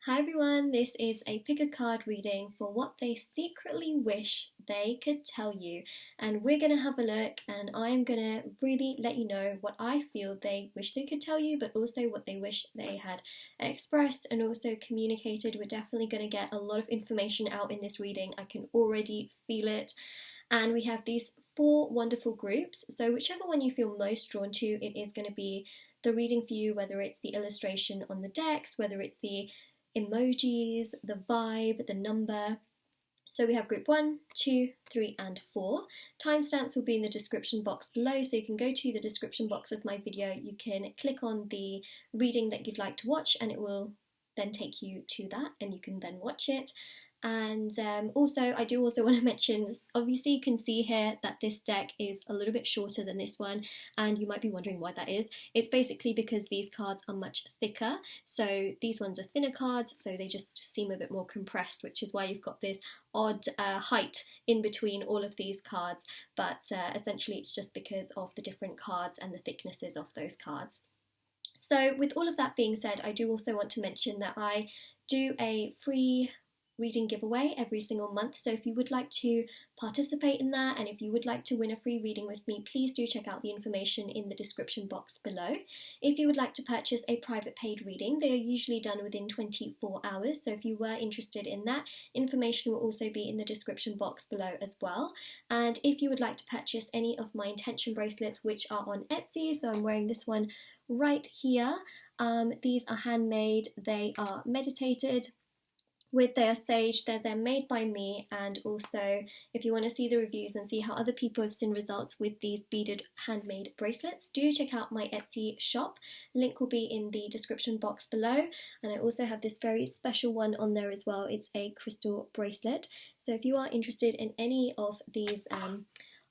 Hi everyone, this is a pick a card reading for what they secretly wish they could tell you. And we're going to have a look, and I'm going to really let you know what I feel they wish they could tell you, but also what they wish they had expressed and also communicated. We're definitely going to get a lot of information out in this reading. I can already feel it. And we have these 4 wonderful groups, so whichever one you feel most drawn to, it is going to be the reading for you, whether it's the illustration on the decks, whether it's the emojis, the vibe, the number. So we have group 1, 2, 3 and 4. Timestamps will be in the description box below, so you can go to the description box of my video, you can click on the reading that you'd like to watch and it will then take you to that and you can then watch it. And also, I do also want to mention, obviously you can see here that this deck is a little bit shorter than this one, and you might be wondering why that is. It's basically because these cards are much thicker, so these ones are thinner cards, so they just seem a bit more compressed, which is why you've got this odd height in between all of these cards, but essentially it's just because of the different cards and the thicknesses of those cards. So with all of that being said, I do also want to mention that I do a free reading giveaway every single month, so if you would like to participate in that and if you would like to win a free reading with me, please do check out the information in the description box below. If you would like to purchase a private paid reading, they are usually done within 24 hours, so if you were interested in that, information will also be in the description box below as well. And if you would like to purchase any of my intention bracelets, which are on Etsy, so I'm wearing this one right here, these are handmade, they are meditated with their sage, they're made by me, and also if you want to see the reviews and see how other people have seen results with these beaded handmade bracelets, do check out my Etsy shop. Link will be in the description box below, and I also have this very special one on there as well. It's a crystal bracelet, so if you are interested in any of these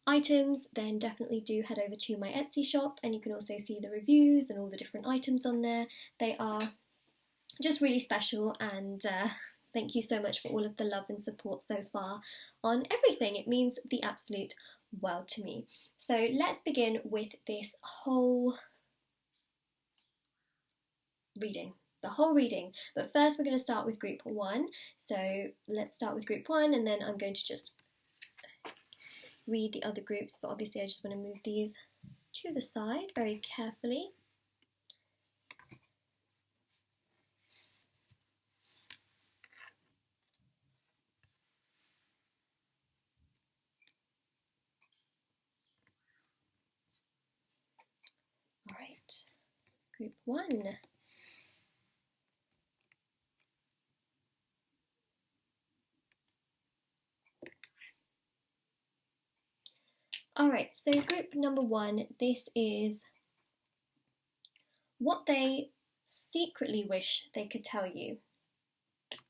items, then definitely do head over to my Etsy shop, and you can also see the reviews and all the different items on there. They are just really special, and thank you so much for all of the love and support so far on everything. It means the absolute world to me. So let's begin with this whole reading. The whole reading. But first we're going to start with group 1. So let's start with group 1 and then I'm going to just read the other groups. But obviously I just want to move these to the side very carefully. Group 1. Alright, so group number 1, this is what they secretly wish they could tell you.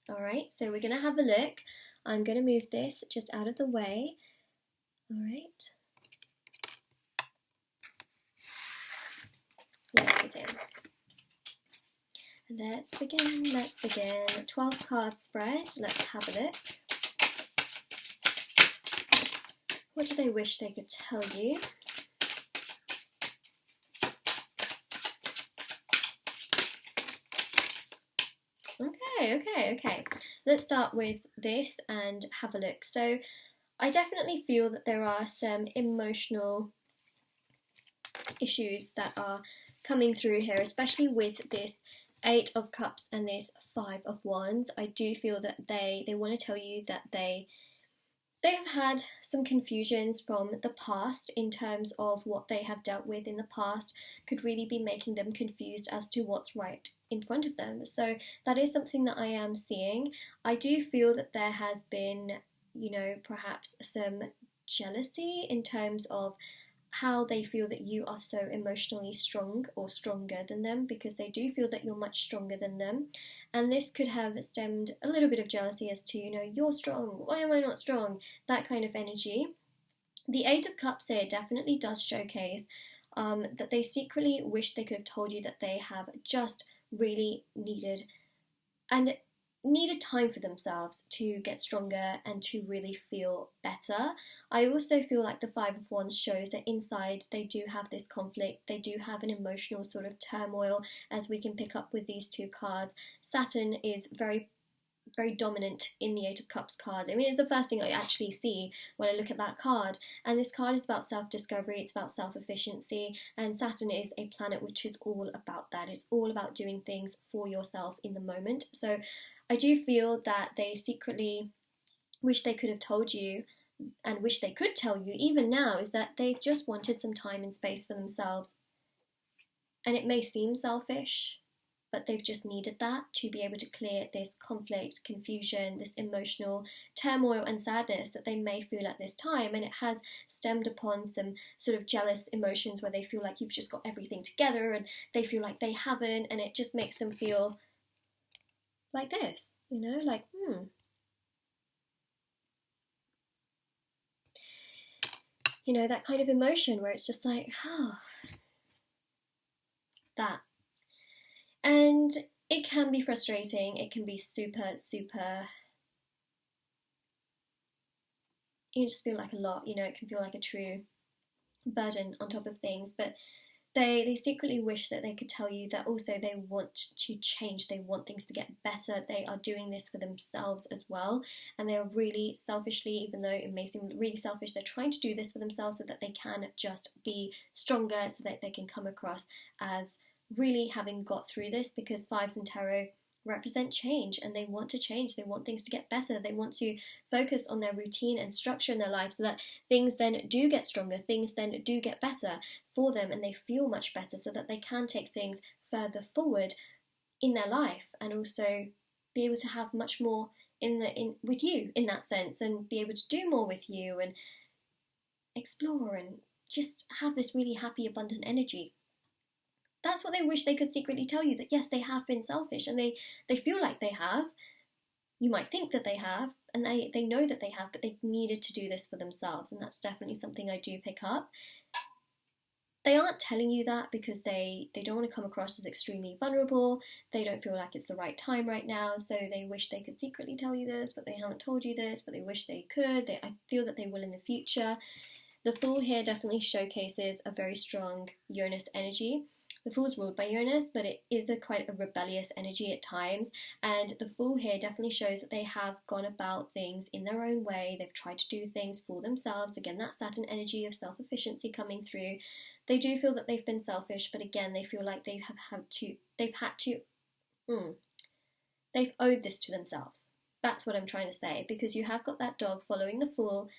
Alright, so we're going to have a look. I'm going to move this just out of the way. Alright. Let's begin. 12 card spread. Let's have a look. What do they wish they could tell you? Okay. Let's start with this and have a look. So I definitely feel that there are some emotional issues that are coming through here, especially with this 8 of Cups and this 5 of Wands. I do feel that they want to tell you that they have had some confusions from the past in terms of what they have dealt with in the past could really be making them confused as to what's right in front of them. So that is something that I am seeing. I do feel that there has been, perhaps some jealousy in terms of how they feel that you are so emotionally strong or stronger than them, because they do feel that you're much stronger than them, and this could have stemmed a little bit of jealousy as to, you're strong, why am I not strong, that kind of energy. The 8 of Cups here definitely does showcase that they secretly wish they could have told you that they have just really needed, and needed time for themselves to get stronger and to really feel better. I also feel like the Five of Wands shows that inside they do have this conflict, they do have an emotional sort of turmoil, as we can pick up with these two cards. Saturn is very dominant in the Eight of Cups card. I mean, it's the first thing I actually see when I look at that card. And this card is about self-discovery, it's about self-efficiency, and Saturn is a planet which is all about that. It's all about doing things for yourself in the moment. So I do feel that they secretly wish they could have told you, and wish they could tell you even now, is that they've just wanted some time and space for themselves. And it may seem selfish, but they've just needed that to be able to clear this conflict, confusion, this emotional turmoil and sadness that they may feel at this time. And it has stemmed upon some sort of jealous emotions where they feel like you've just got everything together and they feel like they haven't, and it just makes them feel like this, you know, like, you know, that kind of emotion where it's just like, that. And it can be frustrating, it can be super, you just feel like a lot, you know, it can feel like a true burden on top of things, but they secretly wish that they could tell you that also they want to change, they want things to get better, they are doing this for themselves as well, and they are really selfishly, even though it may seem really selfish, they're trying to do this for themselves so that they can just be stronger, so that they can come across as really having got through this, because fives in tarot represent change, and they want to change, they want things to get better, they want to focus on their routine and structure in their life so that things then do get stronger, things then do get better for them, and they feel much better so that they can take things further forward in their life, and also be able to have much more in with you in that sense, and be able to do more with you and explore and just have this really happy, abundant energy. That's what they wish they could secretly tell you, that yes, they have been selfish, and they feel like they have. You might think that they have, and they know that they have, but they've needed to do this for themselves, and that's definitely something I do pick up. They aren't telling you that because they don't want to come across as extremely vulnerable, they don't feel like it's the right time right now, so they wish they could secretly tell you this, but they haven't told you this, but they wish they could. I feel that they will in the future. The Fool here definitely showcases a very strong Uranus energy. The Fool's ruled by Uranus, but it is quite a rebellious energy at times, and the Fool here definitely shows that they have gone about things in their own way. They've tried to do things for themselves. Again, that Saturn energy of self-efficiency coming through. They do feel that they've been selfish, but again, they feel like they've owed this to themselves. That's what I'm trying to say, because you have got that dog following the Fool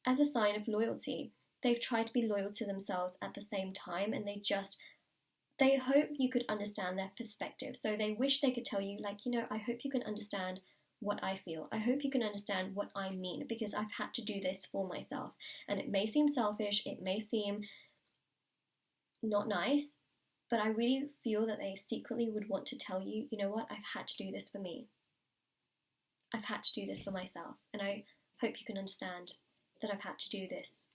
as a sign of loyalty. They've tried to be loyal to themselves at the same time, and they hope you could understand their perspective. So they wish they could tell you, like, you know, I hope you can understand what I feel. I hope you can understand what I mean, because I've had to do this for myself. And it may seem selfish, it may seem not nice, but I really feel that they secretly would want to tell you, you know what, I've had to do this for me. I've had to do this for myself. And I hope you can understand that I've had to do this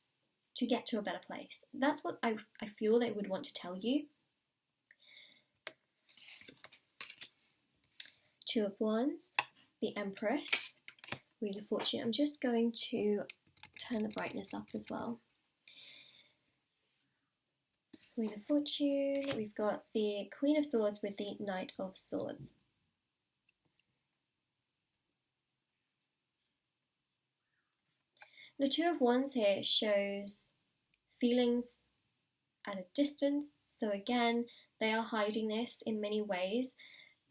to get to a better place. That's what I feel they would want to tell you. Two of Wands, the Empress, Wheel of Fortune. I'm just going to turn the brightness up as well. Wheel of Fortune, we've got the Queen of Swords with the Knight of Swords. The Two of Wands here shows feelings at a distance. So again, they are hiding this in many ways.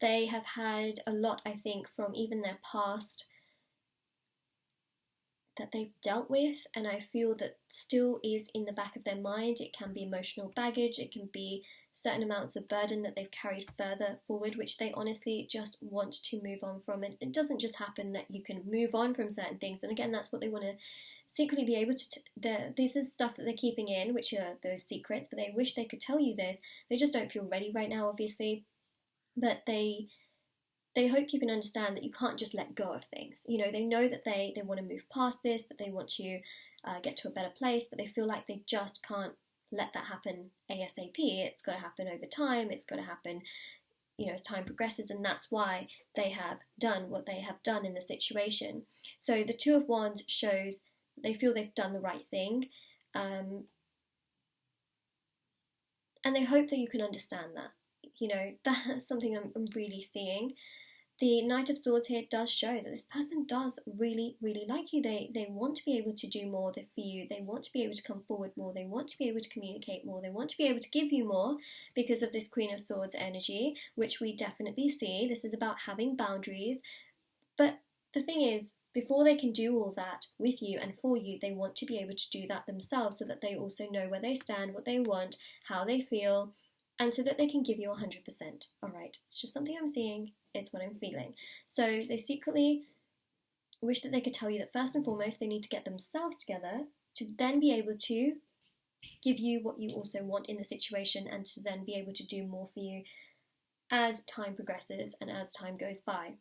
They have had a lot, I think, from even their past that they've dealt with, and I feel that still is in the back of their mind. It can be emotional baggage, it can be certain amounts of burden that they've carried further forward, which they honestly just want to move on from. And it doesn't just happen that you can move on from certain things, and again, that's what they want to secretly be able to, this is stuff that they're keeping in, which are those secrets, but they wish they could tell you this. They just don't feel ready right now, obviously, but they hope you can understand that you can't just let go of things. You know, they know that they want to move past this, that they want to get to a better place, but they feel like they just can't let that happen ASAP. It's got to happen over time, it's got to happen you know, as time progresses, and that's why they have done what they have done in the situation. So the Two of Wands shows they feel they've done the right thing, and they hope that you can understand that. You know, that's something I'm really seeing. The Knight of Swords here does show that this person does really, really like you. They want to be able to do more for you. They want to be able to come forward more. They want to be able to communicate more. They want to be able to give you more because of this Queen of Swords energy, which we definitely see. This is about having boundaries. But the thing is, before they can do all that with you and for you, they want to be able to do that themselves so that they also know where they stand, what they want, how they feel, and so that they can give you 100%. All right, it's just something I'm seeing. It's what I'm feeling. So they secretly wish that they could tell you that first and foremost, they need to get themselves together to then be able to give you what you also want in the situation, and to then be able to do more for you as time progresses and as time goes by.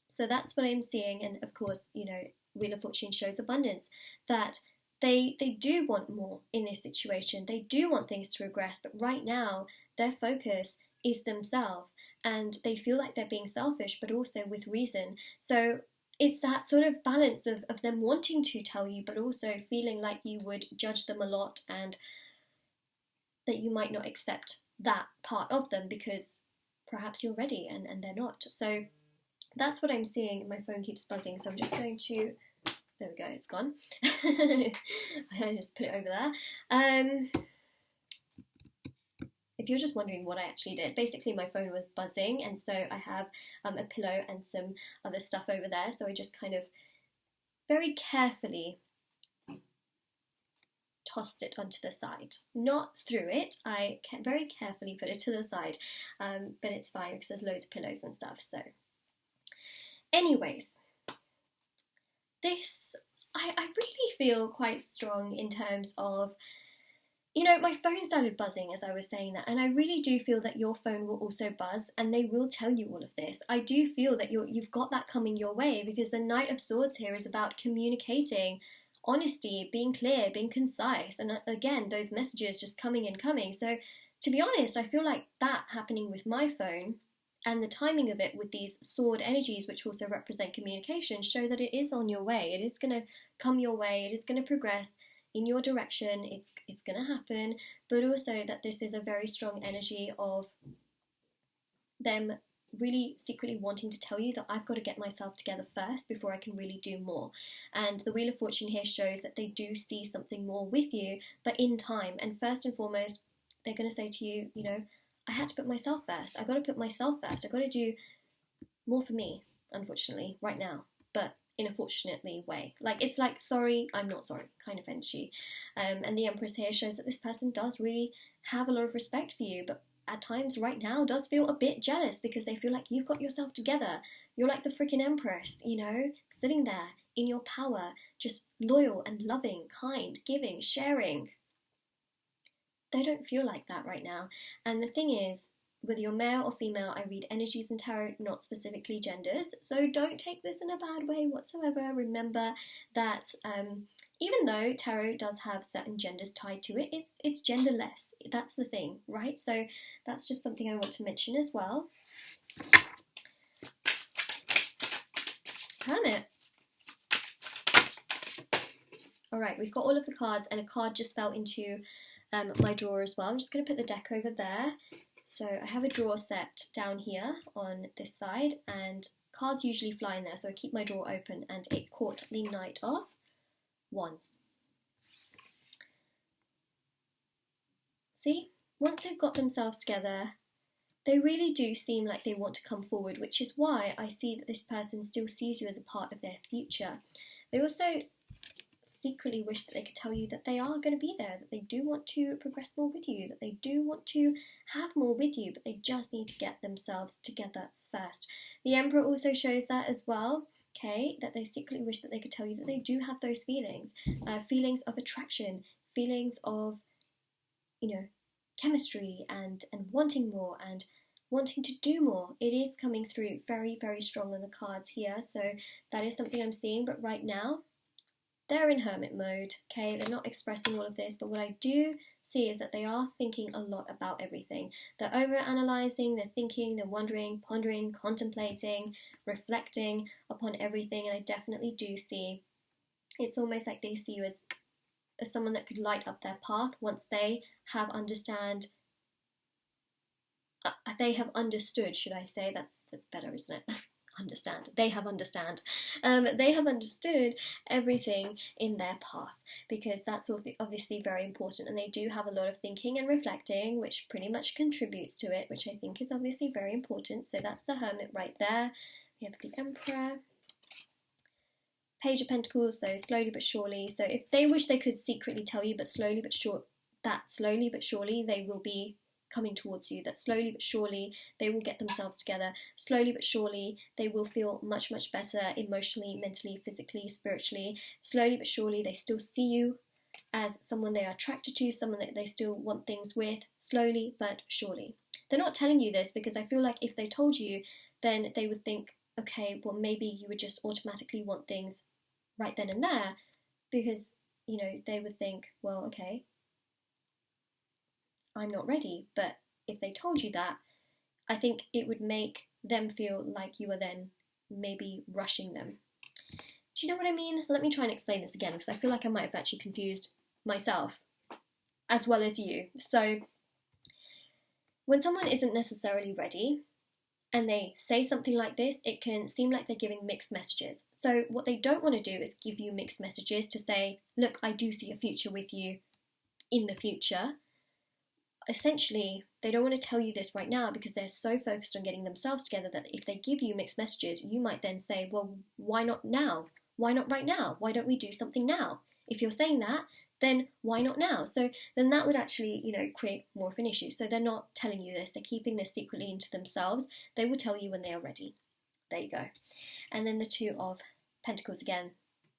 So that's what I'm seeing. And of course, you know, Wheel of Fortune shows abundance, that they do want more in this situation. They do want things to progress, but right now their focus is themselves, and they feel like they're being selfish, but also with reason. So it's that sort of balance of them wanting to tell you, but also feeling like you would judge them a lot, and that you might not accept that part of them because perhaps you're ready and they're not. So that's what I'm seeing. My phone keeps buzzing, so I'm just going to, there we go, it's gone. I just put it over there. If you're just wondering what I actually did, basically my phone was buzzing, and so I have a pillow and some other stuff over there, so I just kind of very carefully tossed it onto the side. Not threw it, I very carefully put it to the side, but it's fine because there's loads of pillows and stuff. So anyways, this, I really feel quite strong in terms of, you know, my phone started buzzing as I was saying that, and I really do feel that your phone will also buzz, and they will tell you all of this. I do feel that you've got that coming your way, because the Knight of Swords here is about communicating, honesty, being clear, being concise, and again, those messages just coming and coming. So to be honest, I feel like that happening with my phone, and the timing of it with these sword energies, which also represent communication, show that it is on your way. It is going to come your way. It is going to progress in your direction. It's going to happen, but also that this is a very strong energy of them really secretly wanting to tell you that I've got to get myself together first before I can really do more. And the Wheel of Fortune here shows that they do see something more with you, but in time. And first and foremost, they're going to say to you, you know, I had to put myself first. I got to put myself first. I got to do more for me, unfortunately, right now, but in a fortunately way. Like, it's like, sorry, I'm not sorry kind of energy. And the Empress here shows that this person does really have a lot of respect for you, but at times right now does feel a bit jealous because they feel like you've got yourself together. You're like the freaking Empress, you know, sitting there in your power, just loyal and loving, kind, giving, sharing. They don't feel like that right now. And the thing is, whether you're male or female, I read energies in tarot, not specifically genders. So don't take this in a bad way whatsoever. Remember that even though tarot does have certain genders tied to it, it's genderless. That's the thing, right? So that's just something I want to mention as well. Hermit. All right, we've got all of the cards, and a card just fell into my drawer as well. I'm just going to put the deck over there. So I have a drawer set down here on this side, and cards usually fly in there, so I keep my drawer open, and it caught the Knight of Wands. See, once they've got themselves together, they really do seem like they want to come forward, which is why I see that this person still sees you as a part of their future. They also secretly wish that they could tell you that they are going to be there, that they do want to progress more with you, that they do want to have more with you, but they just need to get themselves together first. The Emperor also shows that as well, okay, that they secretly wish that they could tell you that they do have those feelings, feelings of attraction, feelings of, you know, chemistry and wanting more and wanting to do more. It is coming through very, very strong on the cards here, so that is something I'm seeing, but right now, they're in hermit mode, okay? They're not expressing all of this, but what I do see is that they are thinking a lot about everything. They're over-analysing, they're thinking, they're wondering, pondering, contemplating, reflecting upon everything, and I definitely do see, it's almost like they see you as someone that could light up their path once they have understood, should I say, that's better, isn't it? They have understood everything in their path, because that's obviously very important, and they do have a lot of thinking and reflecting, which pretty much contributes to it, which I think is obviously very important. So that's the Hermit right there. We have the Emperor, Page of Pentacles, so slowly but surely. So if they wish they could secretly tell you, but slowly but surely they will be coming towards you, that slowly but surely they will get themselves together, slowly but surely they will feel much, much better emotionally, mentally, physically, spiritually, slowly but surely they still see you as someone they are attracted to, someone that they still want things with, slowly but surely. They're not telling you this because I feel like if they told you, then they would think, okay, well maybe you would just automatically want things right then and there, because, you know, they would think, well, okay, I'm not ready. But if they told you that, I think it would make them feel like you are then maybe rushing them. Do you know what I mean? Let me try and explain this again, because I feel like I might have actually confused myself as well as you. So when someone isn't necessarily ready and they say something like this, it can seem like they're giving mixed messages. So what they don't want to do is give you mixed messages to say, look, I do see a future with you in the future. Essentially, they don't want to tell you this right now because they're so focused on getting themselves together that if they give you mixed messages, you might then say, well, why not now? Why not right now? Why don't we do something now? If you're saying that, then why not now? So then that would actually, you know, create more of an issue. So they're not telling you this. They're keeping this secretly into themselves. They will tell you when they are ready. There you go. And then the Two of Pentacles again.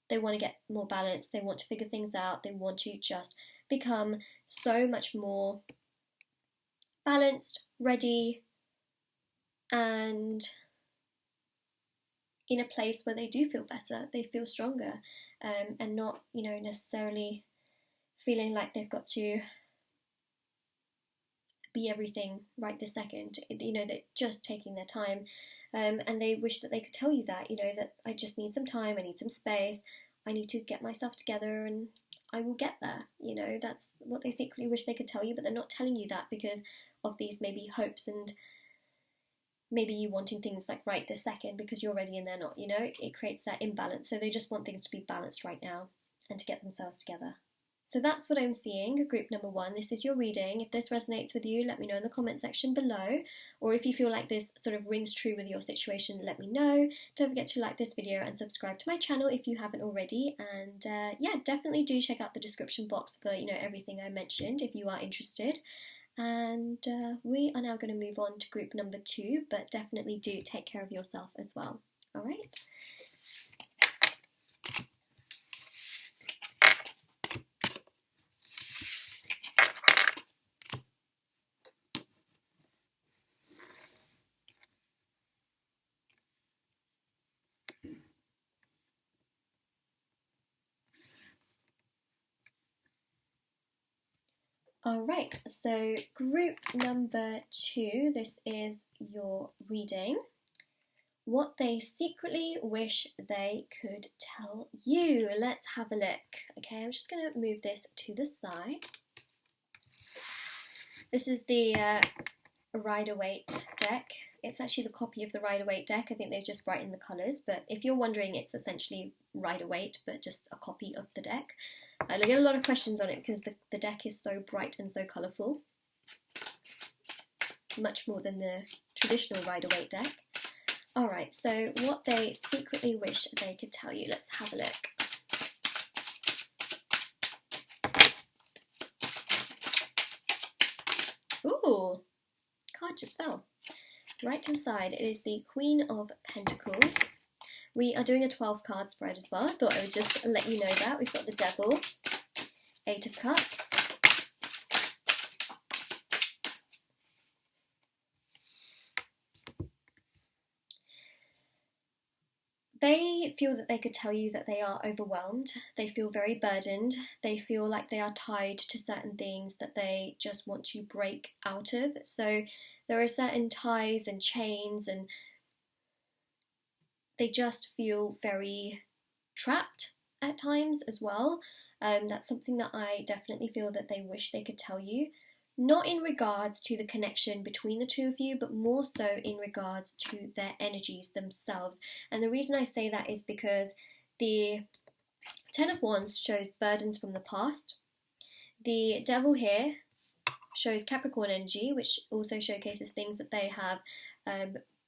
They want to get more balance. They want to figure things out. They want to just become so much more balanced, ready, and in a place where they do feel better, they feel stronger, and not, you know, necessarily feeling like they've got to be everything right this second. You know, they're just taking their time, and they wish that they could tell you that, you know, that I just need some time, I need some space, I need to get myself together, and I will get there. You know, that's what they secretly wish they could tell you, but they're not telling you that because of these maybe hopes and maybe you wanting things like right this second because you're ready and they're not, you know, it creates that imbalance. So they just want things to be balanced right now and to get themselves together. So that's what I'm seeing, group number 1. This is your reading. If this resonates with you, let me know in the comment section below. Or if you feel like this sort of rings true with your situation, let me know. Don't forget to like this video and subscribe to my channel if you haven't already. And yeah, definitely do check out the description box for, you know, everything I mentioned if you are interested. And we are now going to move on to group number 2, but definitely do take care of yourself as well. All right. Alright, so group number 2, this is your reading. What they secretly wish they could tell you. Let's have a look. Okay, I'm just going to move this to the side. This is the Rider-Waite deck. It's actually the copy of the Rider-Waite deck. I think they've just brightened the colours, but if you're wondering, it's essentially Rider-Waite, but just a copy of the deck. I get a lot of questions on it because the deck is so bright and so colourful, much more than the traditional Rider-Waite deck. Alright, so what they secretly wish they could tell you. Let's have a look. Ooh, card just fell. Right hand side, it is the Queen of Pentacles. We are doing a 12 card spread as well. I thought I would just let you know that. We've got the Devil, 8 of Cups, They feel that they could tell you that they are overwhelmed, they feel very burdened, they feel like they are tied to certain things that they just want to break out of. So there are certain ties and chains, and they just feel very trapped at times as well. That's something that I definitely feel that they wish they could tell you. Not in regards to the connection between the two of you, but more so in regards to their energies themselves. And the reason I say that is because the Ten of Wands shows burdens from the past. The Devil here shows Capricorn energy, which also showcases things that they have,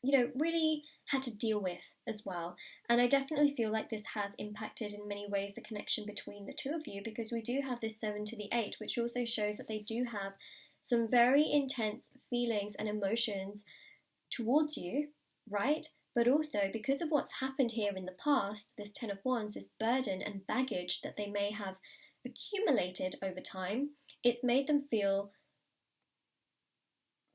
really had to deal with as well. And I definitely feel like this has impacted in many ways the connection between the two of you, because we do have this 7 to the 8, which also shows that they do have some very intense feelings and emotions towards you, right? But also, because of what's happened here in the past, this Ten of Wands, this burden and baggage that they may have accumulated over time, it's made them feel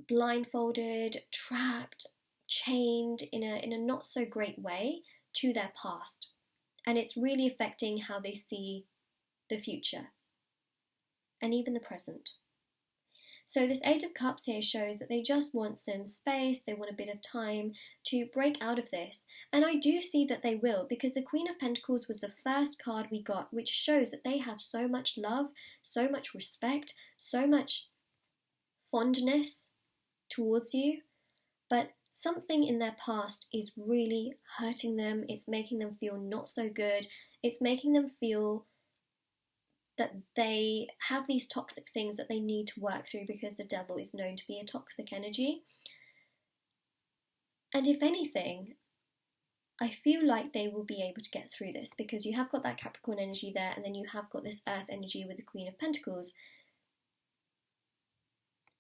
blindfolded, trapped, chained in a not so great way to their past. And it's really affecting how they see the future and even the present. So this Eight of Cups here shows that they just want some space, they want a bit of time to break out of this. And I do see that they will, because the Queen of Pentacles was the first card we got, which shows that they have so much love, so much respect, so much fondness towards you. But something in their past is really hurting them. It's making them feel not so good. It's making them feel that they have these toxic things that they need to work through, because the Devil is known to be a toxic energy. And if anything, I feel like they will be able to get through this, because you have got that Capricorn energy there, and then you have got this Earth energy with the Queen of Pentacles.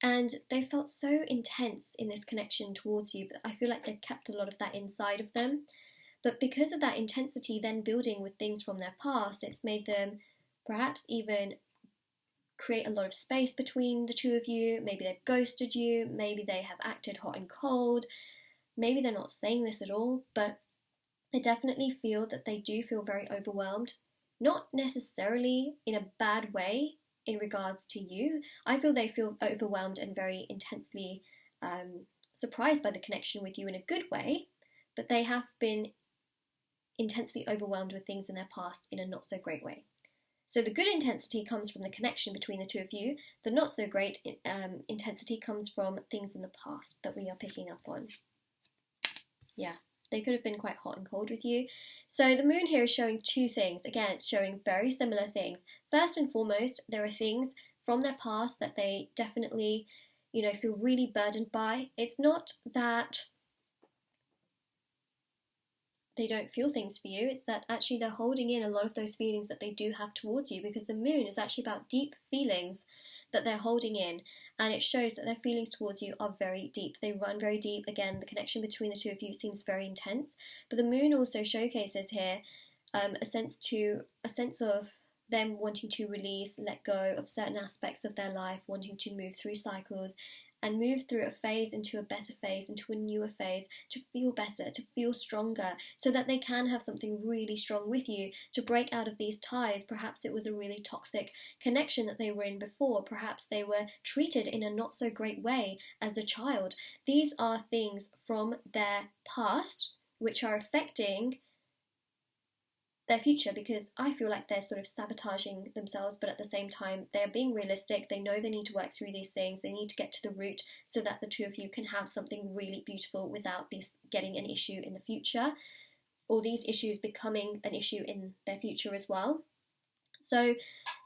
And they felt so intense in this connection towards you, but I feel like they've kept a lot of that inside of them. But because of that intensity then building with things from their past, it's made them perhaps even create a lot of space between the two of you. Maybe they've ghosted you, maybe they have acted hot and cold, maybe they're not saying this at all, but I definitely feel that they do feel very overwhelmed, not necessarily in a bad way in regards to you. I feel they feel overwhelmed and very intensely surprised by the connection with you in a good way, but they have been intensely overwhelmed with things in their past in a not so great way. So the good intensity comes from the connection between the two of you. The not so great intensity comes from things in the past that we are picking up on. Yeah, they could have been quite hot and cold with you. So the moon here is showing two things. Again, it's showing very similar things. First and foremost, there are things from their past that they definitely, feel really burdened by. It's not that they don't feel things for you, it's that actually they're holding in a lot of those feelings that they do have towards you, because the moon is actually about deep feelings that they're holding in, and it shows that their feelings towards you are very deep. They run very deep. Again, the connection between the two of you seems very intense, but the moon also showcases here a sense of them wanting to release, let go of certain aspects of their life, wanting to move through cycles and move through a phase into a better phase, into a newer phase, to feel better, to feel stronger, so that they can have something really strong with you to break out of these ties. Perhaps it was a really toxic connection that they were in before. Perhaps they were treated in a not so great way as a child. These are things from their past which are affecting their future, because I feel like they're sort of sabotaging themselves, but at the same time they're being realistic. They know they need to work through these things, they need to get to the root, so that the two of you can have something really beautiful without this getting an issue in the future, or these issues becoming an issue in their future as well. So,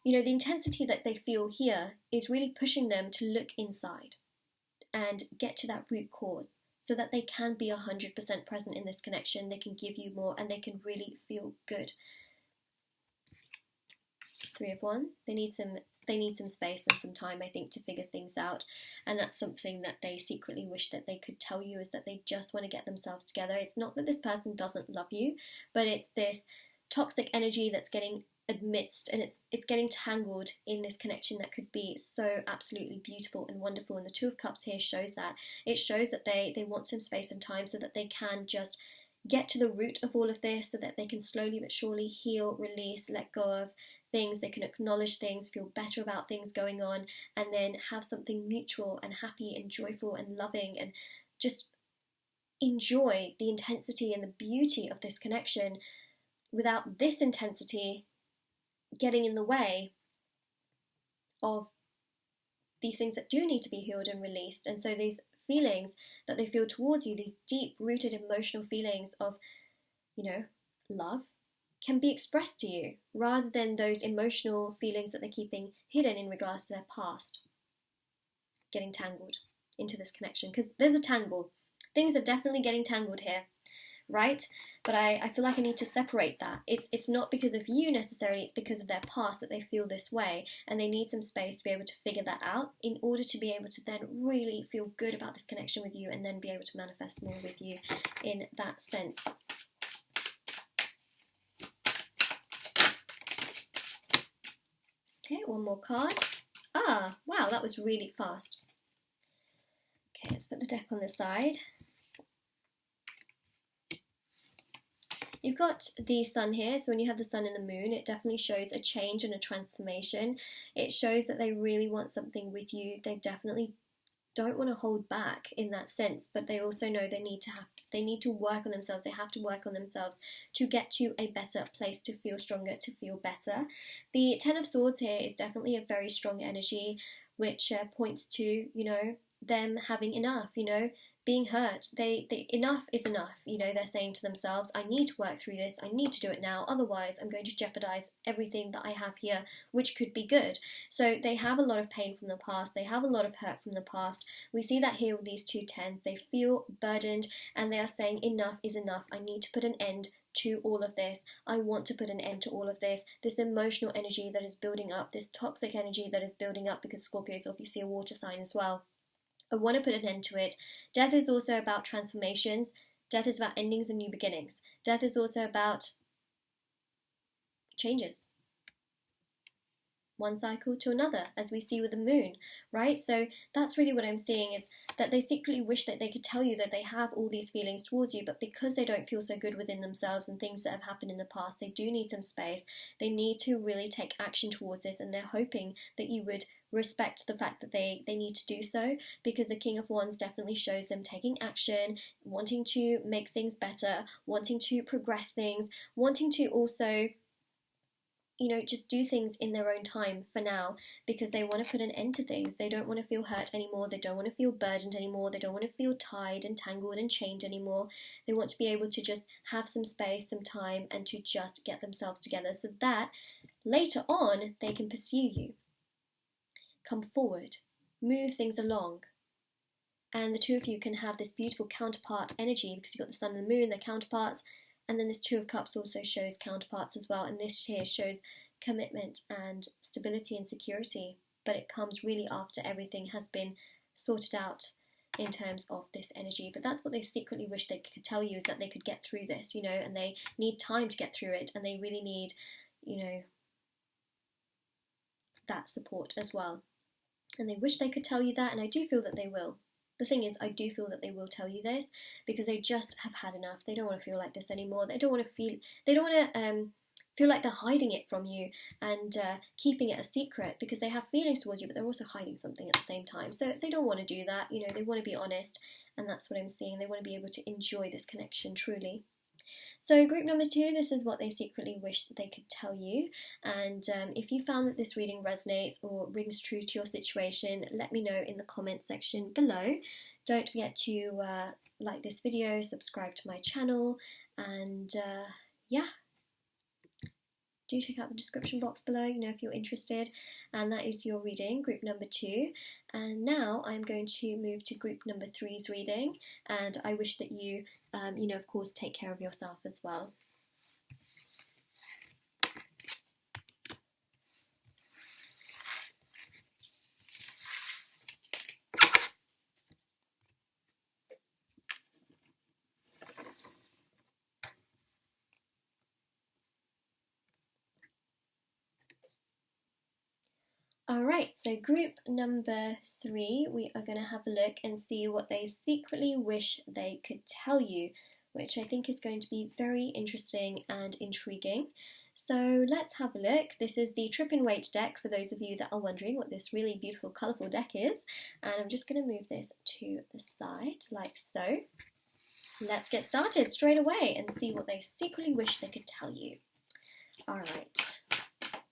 the intensity that they feel here is really pushing them to look inside and get to that root cause, so that they can be 100% present in this connection, they can give you more, and they can really feel good. Three of Wands, they need some space and some time, I think, to figure things out, and that's something that they secretly wish that they could tell you, is that they just want to get themselves together. It's not that this person doesn't love you, but it's this toxic energy that's getting amidst, and it's getting tangled in this connection that could be so absolutely beautiful and wonderful. And the Two of Cups here shows that. It shows that they want some space and time, so that they can just get to the root of all of this so that they can slowly but surely heal, release, let go of things. They can acknowledge things, feel better about things going on, and then have something mutual and happy and joyful and loving, and just enjoy the intensity and the beauty of this connection without this intensity getting in the way of these things that do need to be healed and released. And so these feelings that they feel towards you, these deep-rooted emotional feelings of, love, can be expressed to you, rather than those emotional feelings that they're keeping hidden in regards to their past, getting tangled into this connection. Because there's a tangle. Things are definitely getting tangled here, right? But I feel like I need to separate that. It's not because of you necessarily, it's because of their past that they feel this way, and they need some space to be able to figure that out in order to be able to then really feel good about this connection with you, and then be able to manifest more with you in that sense. Okay, one more card. Ah, wow, that was really fast. Okay, let's put the deck on the side. You've got the sun here, so when you have the sun and the moon, it definitely shows a change and a transformation. It shows that they really want something with you. They definitely don't want to hold back in that sense, but they also know they need to work on themselves. They have to work on themselves to get to a better place, to feel stronger, to feel better. The Ten of Swords here is definitely a very strong energy, which points to, them having enough, being hurt. Enough is enough, they're saying to themselves, I need to work through this, I need to do it now, otherwise I'm going to jeopardize everything that I have here, which could be good. So they have a lot of pain from the past, they have a lot of hurt from the past. We see that here with these two tens. They feel burdened, and they are saying enough is enough. I need to put an end to all of this. I want to put an end to all of this emotional energy that is building up, this toxic energy that is building up, because Scorpio is obviously a water sign as well. I want to put an end to it. Death is also about transformations. Death is about endings and new beginnings. Death is also about changes. One cycle to another, as we see with the moon, right? So that's really what I'm seeing, is that they secretly wish that they could tell you that they have all these feelings towards you, but because they don't feel so good within themselves and things that have happened in the past, they do need some space. They need to really take action towards this, and they're hoping that you would respect the fact that they need to do so, because the King of Wands definitely shows them taking action, wanting to make things better, wanting to progress things, wanting to also just do things in their own time for now, because they want to put an end to things. They don't want to feel hurt anymore. They don't want to feel burdened anymore. They don't want to feel tied and tangled and chained anymore. They want to be able to just have some space, some time, and to just get themselves together so that later on they can pursue you, come forward, move things along. And the two of you can have this beautiful counterpart energy, because you've got the sun and the moon, they're counterparts. And then this Two of Cups also shows counterparts as well. And this here shows commitment and stability and security. But it comes really after everything has been sorted out in terms of this energy. But that's what they secretly wish they could tell you, is that they could get through this, and they need time to get through it. And they really need, that support as well. And they wish they could tell you that, and I do feel that they will. The thing is, I do feel that they will tell you this, because they just have had enough. They don't want to feel like this anymore. They don't want to feel like they're hiding it from you and keeping it a secret, because they have feelings towards you, but they're also hiding something at the same time. So they don't want to do that. They want to be honest, and that's what I'm seeing. They want to be able to enjoy this connection truly. So group number 2, this is what they secretly wish that they could tell you. And if you found that this reading resonates or rings true to your situation, let me know in the comment section below. Don't forget to like this video, subscribe to my channel, and do check out the description box below, if you're interested. And that is your reading, group number 2. And now I'm going to move to group number 3's reading. And I wish that you, of course, take care of yourself as well. Alright, so group number 3, we are going to have a look and see what they secretly wish they could tell you which I think is going to be very interesting and intriguing. So let's have a look. This is the Trippin-Waite deck, for those of you that are wondering what this really beautiful, colourful deck is. And I'm just going to move this to the side, like so. Let's get started straight away and see what they secretly wish they could tell you. Alright,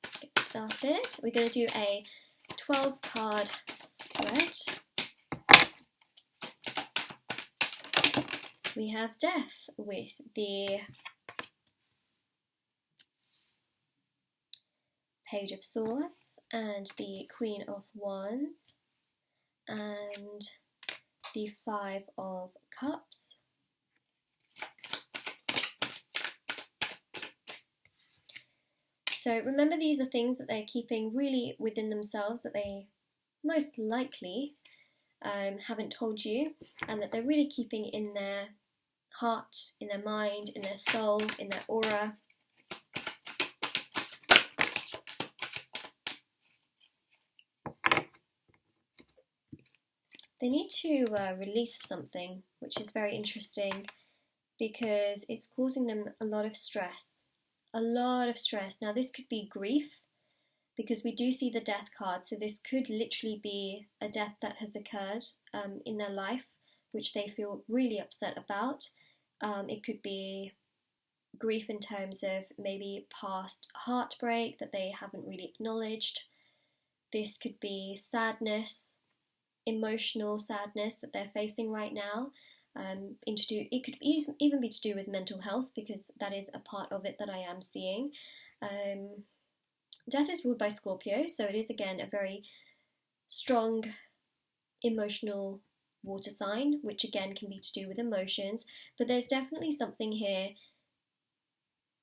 let's get started. We're going to do a 12-card spread. We have Death with the Page of Swords and the Queen of Wands and the Five of Cups. So remember, these are things that they're keeping really within themselves, that they most likely haven't told you, and that they're really keeping in their heart, in their mind, in their soul, in their aura. They need to release something, which is very interesting because it's causing them a lot of stress. A lot of stress. Now this could be grief, because we do see the Death card, so this could literally be a death that has occurred in their life, which they feel really upset about. It could be grief in terms of maybe past heartbreak that they haven't really acknowledged. This could be sadness, emotional sadness that they're facing right now. It could even be to do with mental health, because that is a part of it that I am seeing. Death is ruled by Scorpio, so it is again a very strong emotional water sign, which again can be to do with emotions, but there's definitely something here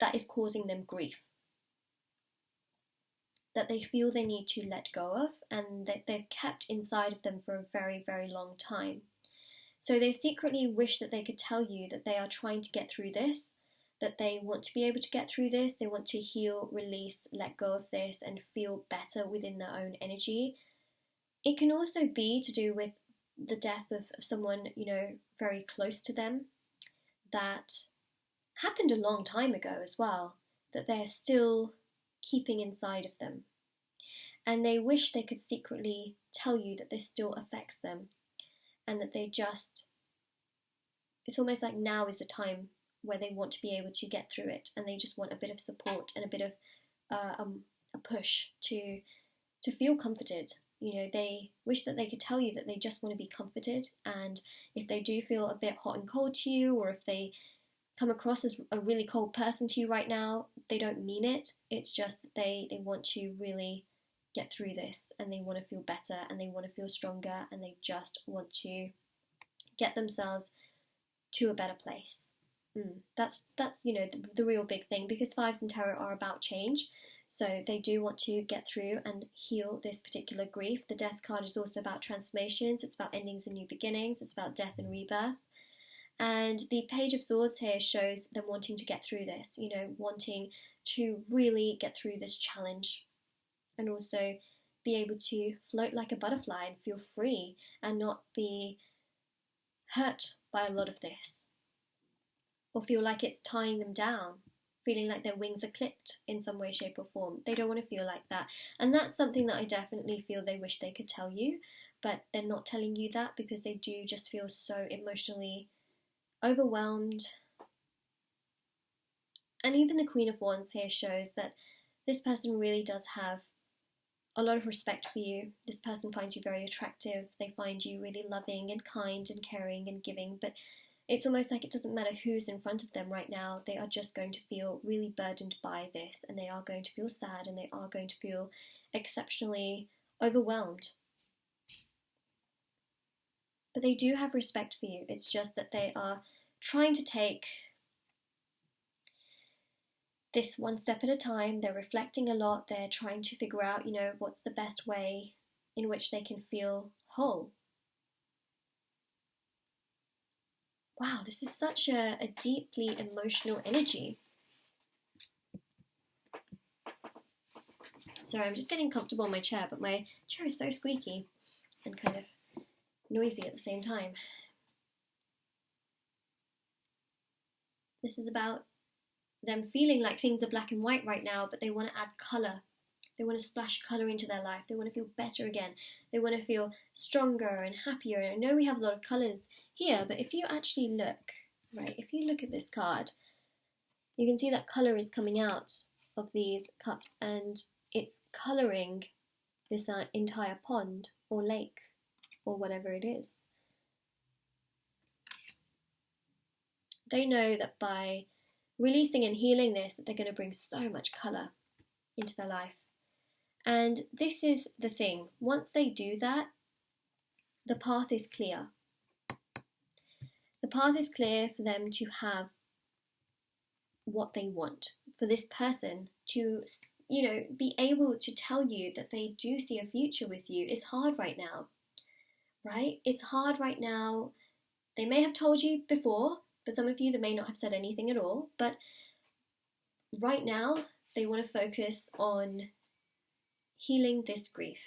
that is causing them grief, that they feel they need to let go of, and that they've kept inside of them for a very, very long time. So they secretly wish that they could tell you that they are trying to get through this, that they want to be able to get through this, they want to heal, release, let go of this, and feel better within their own energy. It can also be to do with the death of someone, very close to them, that happened a long time ago as well, that they're still keeping inside of them. And they wish they could secretly tell you that this still affects them, and that it's almost like now is the time where they want to be able to get through it, and they just want a bit of support and a bit of a push to feel comforted. They wish that they could tell you that they just want to be comforted, and if they do feel a bit hot and cold to you, or if they come across as a really cold person to you right now, they don't mean it. It's just that they want to really get through this, and they want to feel better, and they want to feel stronger, and they just want to get themselves to a better place. That's the real big thing, because fives in tarot are about change, so they do want to get through and heal this particular grief. The Death card is also about transformations, it's about endings and new beginnings, it's about death and rebirth. And the Page of Swords here shows them wanting to get through this, wanting to really get through this challenge, and also be able to float like a butterfly and feel free and not be hurt by a lot of this, or feel like it's tying them down, feeling like their wings are clipped in some way, shape or form. They don't want to feel like that, and that's something that I definitely feel they wish they could tell you, but they're not telling you that because they do just feel so emotionally overwhelmed. And even the Queen of Wands here shows that this person really does have a lot of respect for you. This person finds you very attractive. They find you really loving and kind and caring and giving, but it's almost like it doesn't matter who's in front of them right now. They are just going to feel really burdened by this, and they are going to feel sad, and they are going to feel exceptionally overwhelmed. But they do have respect for you. It's just that they are trying to take this one step at a time. They're reflecting a lot. They're trying to figure out, what's the best way in which they can feel whole. Wow, this is such a deeply emotional energy. Sorry, I'm just getting comfortable in my chair, but my chair is so squeaky and kind of noisy at the same time. This is about them feeling like things are black and white right now, but they want to add colour. They want to splash colour into their life. They want to feel better again. They want to feel stronger and happier. And I know we have a lot of colours here, but if you actually look, right, if you look at this card, you can see that colour is coming out of these cups, and it's colouring this entire pond or lake or whatever it is. They know that by releasing and healing this, that they're going to bring so much colour into their life. And this is the thing. Once they do that, the path is clear. The path is clear for them to have what they want. For this person to, be able to tell you that they do see a future with you is hard right now, right? It's hard right now. They may have told you before. For some of you, they may not have said anything at all, but right now, they want to focus on healing this grief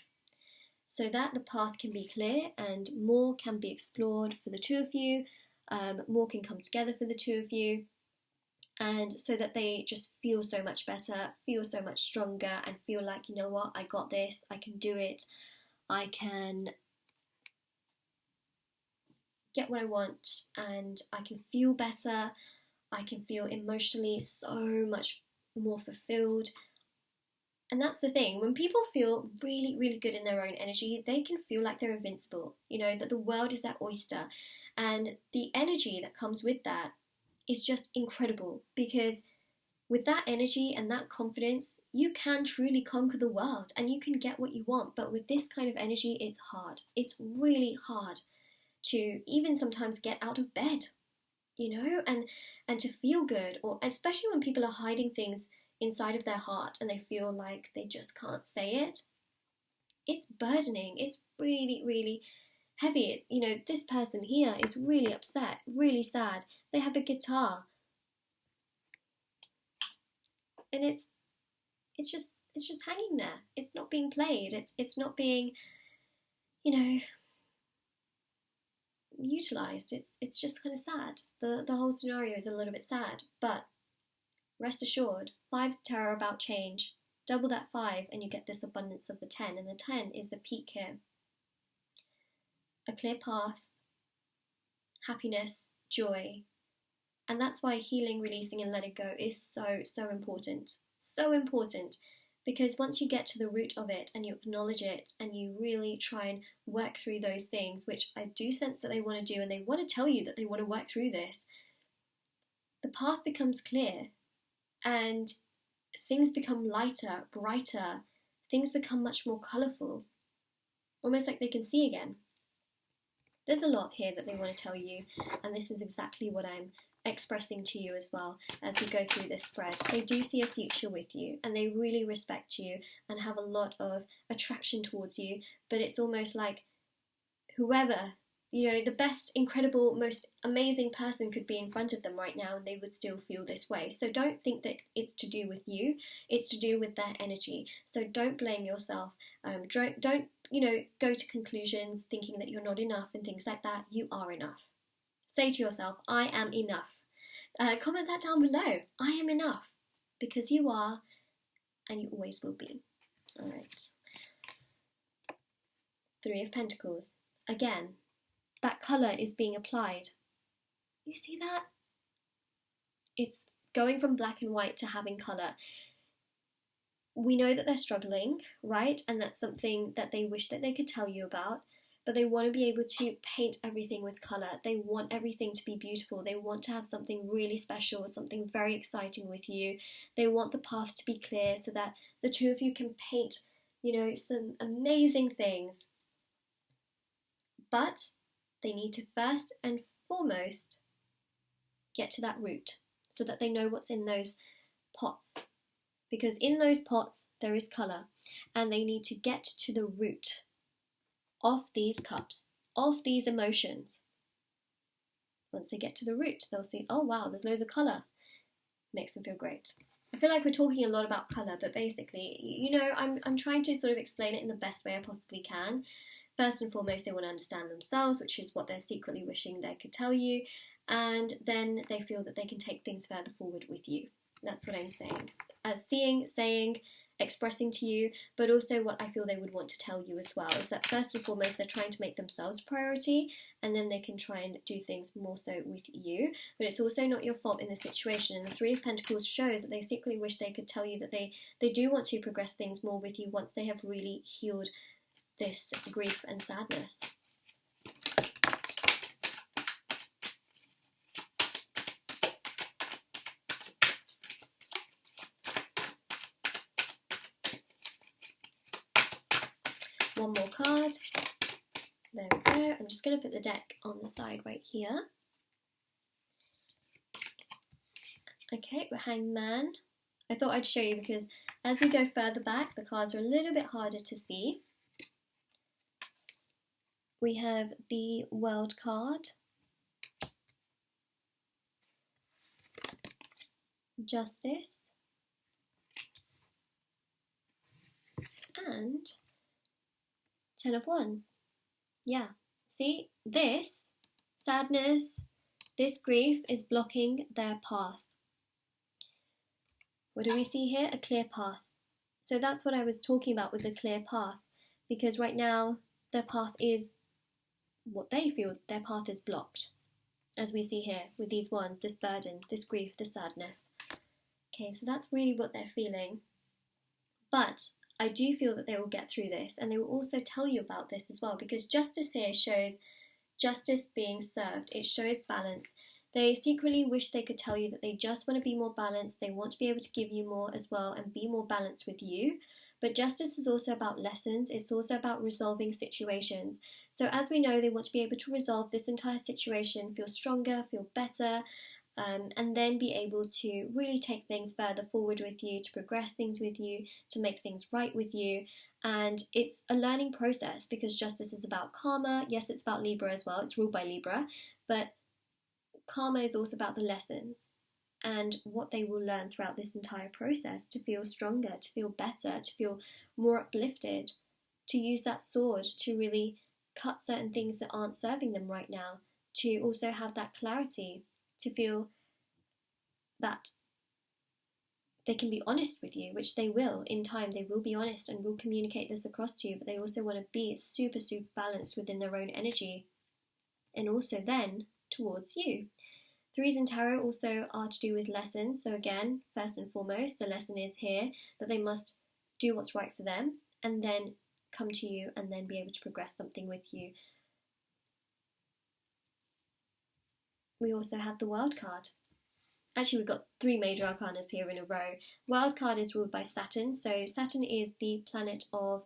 so that the path can be clear and more can be explored for the two of you, more can come together for the two of you, and so that they just feel so much better, feel so much stronger, and feel like, you know what, I got this, I can do it, I can get what I want, and I can feel better, I can feel emotionally so much more fulfilled. And that's the thing, when people feel really, really good in their own energy, they can feel like they're invincible, that the world is their oyster. And the energy that comes with that is just incredible, because with that energy and that confidence, you can truly conquer the world and you can get what you want. But with this kind of energy, it's hard. It's really hard to even sometimes get out of bed, and to feel good, or especially when people are hiding things inside of their heart and they feel like they just can't say it. It's burdening. It's really, really heavy. It's, this person here is really upset, really sad. They have a guitar, and it's just hanging there. It's not being played. It's not being, utilized. It's just kind of sad. The whole scenario is a little bit sad, but rest assured, 5's tarot about change. Double that 5 and you get this abundance of the 10, and the 10 is the peak here. A clear path, happiness, joy, and that's why healing, releasing and letting go is so, so important. So important, because once you get to the root of it and you acknowledge it and you really try and work through those things, which I do sense that they want to do, and they want to tell you that they want to work through this, the path becomes clear and things become lighter, brighter, things become much more colourful, almost like they can see again. There's a lot here that they want to tell you, and this is exactly what I'm expressing to you as well as we go through this spread. They do see a future with you, and they really respect you and have a lot of attraction towards you, but it's almost like whoever, the best, incredible, most amazing person could be in front of them right now and they would still feel this way. So don't think that it's to do with you, it's to do with their energy. So don't blame yourself. Don't go to conclusions thinking that you're not enough and things like that. You are enough. Say to yourself, I am enough. Comment that down below. I am enough, because you are, and you always will be. All right. 3 of Pentacles. Again, that colour is being applied. You see that? It's going from black and white to having colour. We know that they're struggling, right? And that's something that they wish that they could tell you about. But they want to be able to paint everything with colour. They want everything to be beautiful. They want to have something really special, something very exciting with you. They want the path to be clear so that the two of you can paint, some amazing things. But they need to first and foremost get to that root so that they know what's in those pots. Because in those pots there is colour, and they need to get to the root of these cups, of these emotions. Once they get to the root, they'll see, oh wow, there's loads of colour. Makes them feel great. I feel like we're talking a lot about colour, but basically, I'm trying to sort of explain it in the best way I possibly can. First and foremost, they want to understand themselves, which is what they're secretly wishing they could tell you. and then they feel that they can take things further forward with you. That's what I'm saying. Seeing, saying, expressing to you, but also what I feel they would want to tell you as well is that first and foremost they're trying to make themselves priority, and then they can try and do things more so with you, but it's also not your fault in the situation. And the Three of Pentacles shows that they secretly wish they could tell you that they do want to progress things more with you once they have really healed this grief and sadness. One more card. There we go. I'm just going to put the deck on the side right here. Okay, we're Hanged Man. I thought I'd show you because as we go further back, the cards are a little bit harder to see. We have the World card, Justice, and Ten of Wands. Yeah, see, this sadness, this grief is blocking their path. What do we see here? A clear path. So that's what I was talking about with the clear path, because right now their path is what they feel, their path is blocked, as we see here with these wands, this burden, this grief, this sadness. Okay, so that's really what they're feeling. But I do feel that they will get through this, and they will also tell you about this as well, because justice here shows justice being served. It shows balance. They secretly wish they could tell you that they just want to be more balanced. They want to be able to give you more as well and be more balanced with you. But justice is also about lessons. It's also about resolving situations. So as we know, they want to be able to resolve this entire situation, feel stronger, feel better, and then be able to really take things further forward with you, to progress things with you, to make things right with you. And it's a learning process, because justice is about karma. Yes, it's about Libra as well. It's ruled by Libra. But karma is also about the lessons and what they will learn throughout this entire process to feel stronger, to feel better, to feel more uplifted, to use that sword to really cut certain things that aren't serving them right now, to also have that clarity, to feel that they can be honest with you, which they will in time. They will be honest and will communicate this across to you, but they also want to be super, super balanced within their own energy and also then towards you. Threes in tarot also are to do with lessons. So again, first and foremost, the lesson is here that they must do what's right for them and then come to you and then be able to progress something with you. We also have the World card. Actually, we've got three major arcanas here in a row. World card is ruled by Saturn. So Saturn is the planet of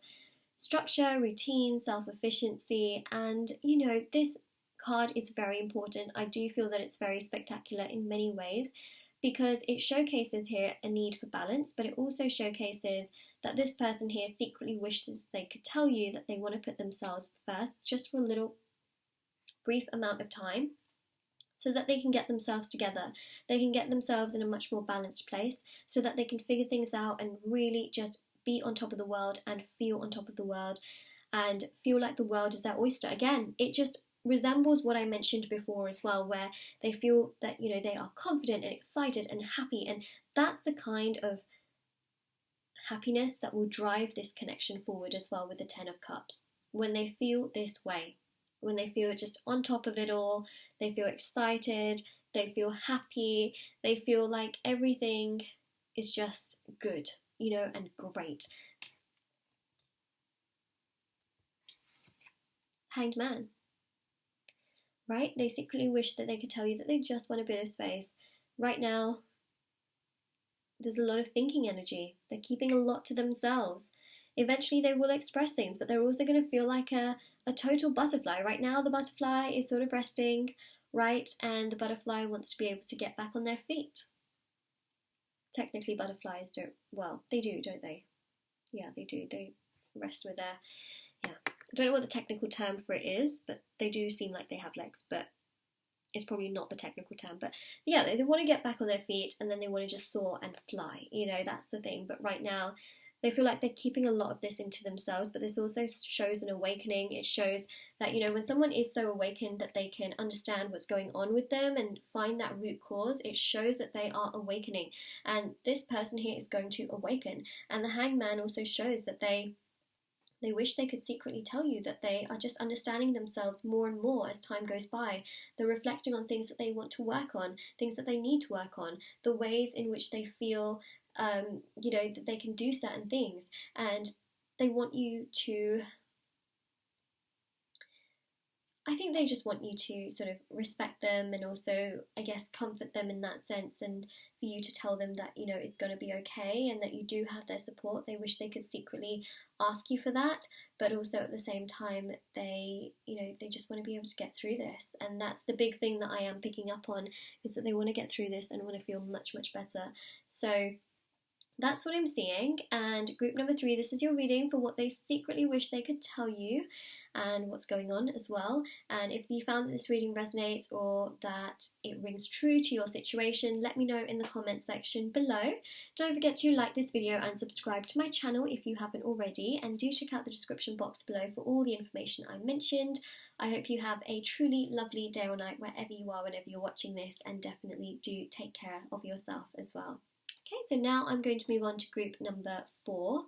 structure, routine, self-efficiency, and you know, this card is very important. I do feel that it's very spectacular in many ways, because it showcases here a need for balance, but it also showcases that this person here secretly wishes they could tell you that they want to put themselves first just for a little brief amount of time, so that they can get themselves together. They can get themselves in a much more balanced place so that they can figure things out and really just be on top of the world and feel on top of the world and feel like the world is their oyster. Again, it just resembles what I mentioned before as well, where they feel that, you know, they are confident and excited and happy, and that's the kind of happiness that will drive this connection forward as well with the Ten of Cups. When they feel this way, when they feel just on top of it all, they feel excited, they feel happy, they feel like everything is just good, you know, and great. Hanged Man. Right? They secretly wish that they could tell you that they just want a bit of space. Right now, there's a lot of thinking energy. They're keeping a lot to themselves. Eventually they will express things, but they're also going to feel like a total butterfly. Right now the butterfly is sort of resting, right? And the butterfly wants to be able to get back on their feet. Technically butterflies don't, well, they do, don't they? Yeah, they do. They rest with their, yeah. I don't know what the technical term for it is, but they do seem like they have legs, but it's probably not the technical term. But yeah, they want to get back on their feet and then they want to just soar and fly. You know, that's the thing. But right now, they feel like they're keeping a lot of this into themselves, but this also shows an awakening. It shows that, you know, when someone is so awakened that they can understand what's going on with them and find that root cause, it shows that they are awakening. And this person here is going to awaken. And the Hangman also shows that they wish they could secretly tell you that they are just understanding themselves more and more as time goes by. They're reflecting on things that they want to work on, things that they need to work on, the ways in which they feel, you know, that they can do certain things. And they want you to, I think they just want you to sort of respect them and also, I guess, comfort them in that sense, and for you to tell them that, you know, it's going to be okay and that you do have their support. They wish they could secretly ask you for that, but also at the same time, they, you know, they just want to be able to get through this. And that's the big thing that I am picking up on, is that they want to get through this and want to feel much, much better. So that's what I'm seeing. And group number 3, this is your reading for what they secretly wish they could tell you and what's going on as well. And if you found that this reading resonates or that it rings true to your situation, let me know in the comments section below. Don't forget to like this video and subscribe to my channel if you haven't already, and do check out the description box below for all the information I mentioned. I hope you have a truly lovely day or night wherever you are, whenever you're watching this, and definitely do take care of yourself as well. Okay, so now I'm going to move on to group number 4.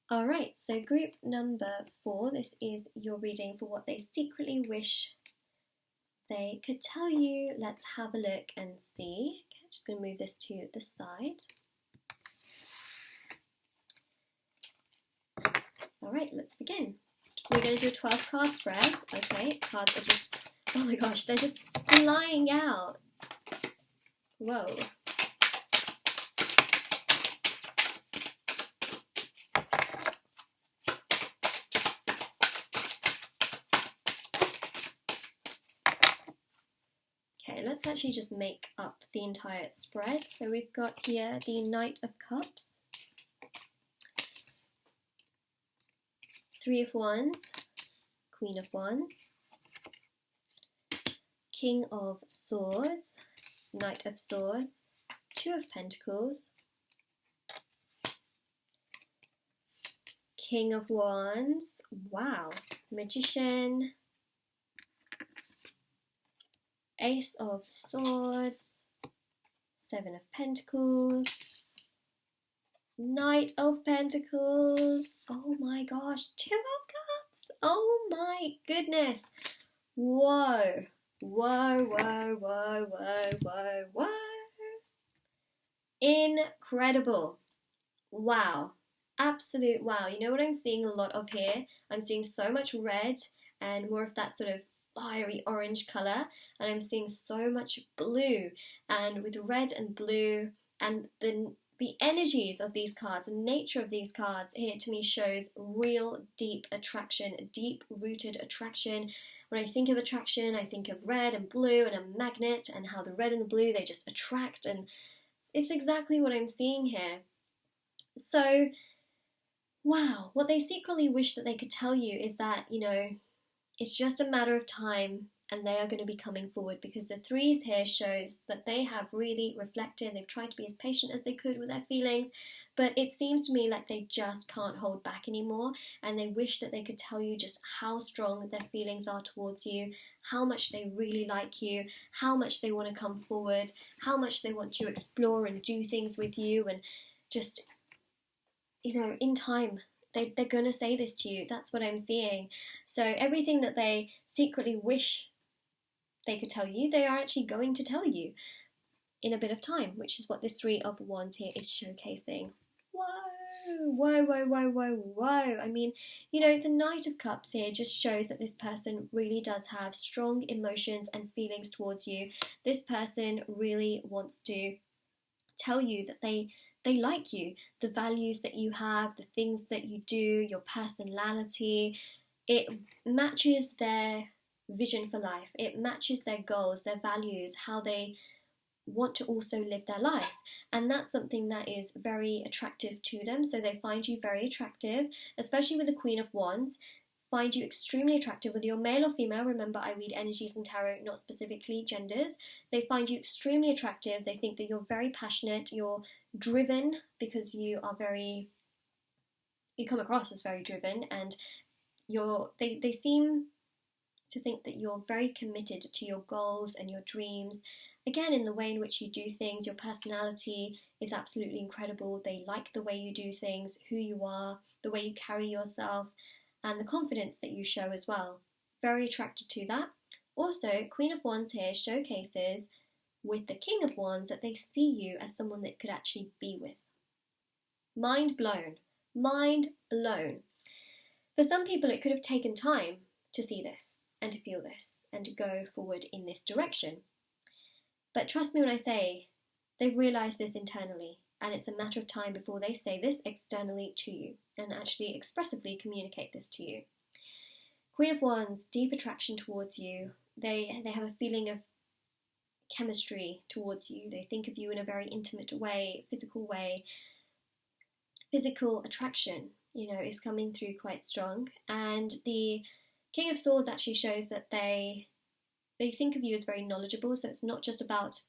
Alright, so group number 4, this is your reading for what they secretly wish they could tell you. Let's have a look and see. Okay, I'm just going to move this to the side. Alright, let's begin. We're going to do a 12 card spread. Okay, cards are just, oh my gosh, they're just flying out. Whoa. Let's actually just make up the entire spread. So we've got here the Knight of Cups, 3 of Wands, Queen of Wands, King of Swords, Knight of Swords, 2 of Pentacles, King of Wands, wow, Magician, Ace of Swords, 7 of Pentacles, Knight of Pentacles, oh my gosh, 2 of Cups, oh my goodness, whoa, whoa, whoa, whoa, whoa, whoa, whoa, incredible, wow, absolute wow. You know what I'm seeing a lot of here? I'm seeing so much red and more of that sort of fiery orange colour, and I'm seeing so much blue, and with red and blue, and the energies of these cards and nature of these cards here to me shows real deep attraction, deep rooted attraction. When I think of attraction, I think of red and blue and a magnet, and how the red and the blue, they just attract, and it's exactly what I'm seeing here. So wow, what they secretly wish that they could tell you is that, you know, it's just a matter of time and they are going to be coming forward, because the 3s here shows that they have really reflected. They've tried to be as patient as they could with their feelings, but it seems to me like they just can't hold back anymore, and they wish that they could tell you just how strong their feelings are towards you, how much they really like you, how much they want to come forward, how much they want to explore and do things with you, and just, you know, in time. They're going to say this to you. That's what I'm seeing. So everything that they secretly wish they could tell you, they are actually going to tell you in a bit of time, which is what this 3 of Wands here is showcasing. Whoa, whoa, whoa, whoa, whoa, whoa. I mean, you know, the Knight of Cups here just shows that this person really does have strong emotions and feelings towards you. This person really wants to tell you that they like you, the values that you have, the things that you do, your personality. It matches their vision for life. It matches their goals, their values, how they want to also live their life. And that's something that is very attractive to them. So they find you very attractive, especially with the Queen of Wands. Find you extremely attractive, whether you're male or female. Remember, I read energies in tarot, not specifically genders. They find you extremely attractive. They think that you're very passionate, you're driven, because you come across as very driven, and they seem to think that you're very committed to your goals and your dreams. Again, in the way in which you do things, your personality is absolutely incredible. They like the way you do things, who you are, the way you carry yourself, and the confidence that you show as well. Very attracted to that. Also, Queen of Wands here showcases with the King of Wands that they see you as someone that could actually be with. Mind blown. Mind blown. For some people, it could have taken time to see this and to feel this and to go forward in this direction. But trust me when I say they've realised this internally, and it's a matter of time before they say this externally to you and actually expressively communicate this to you. Queen of Wands, deep attraction towards you. They have a feeling of chemistry towards you. They think of you in a very intimate way, physical way. Physical attraction, is coming through quite strong. And the King of Swords actually shows that they think of you as very knowledgeable. So it's not just about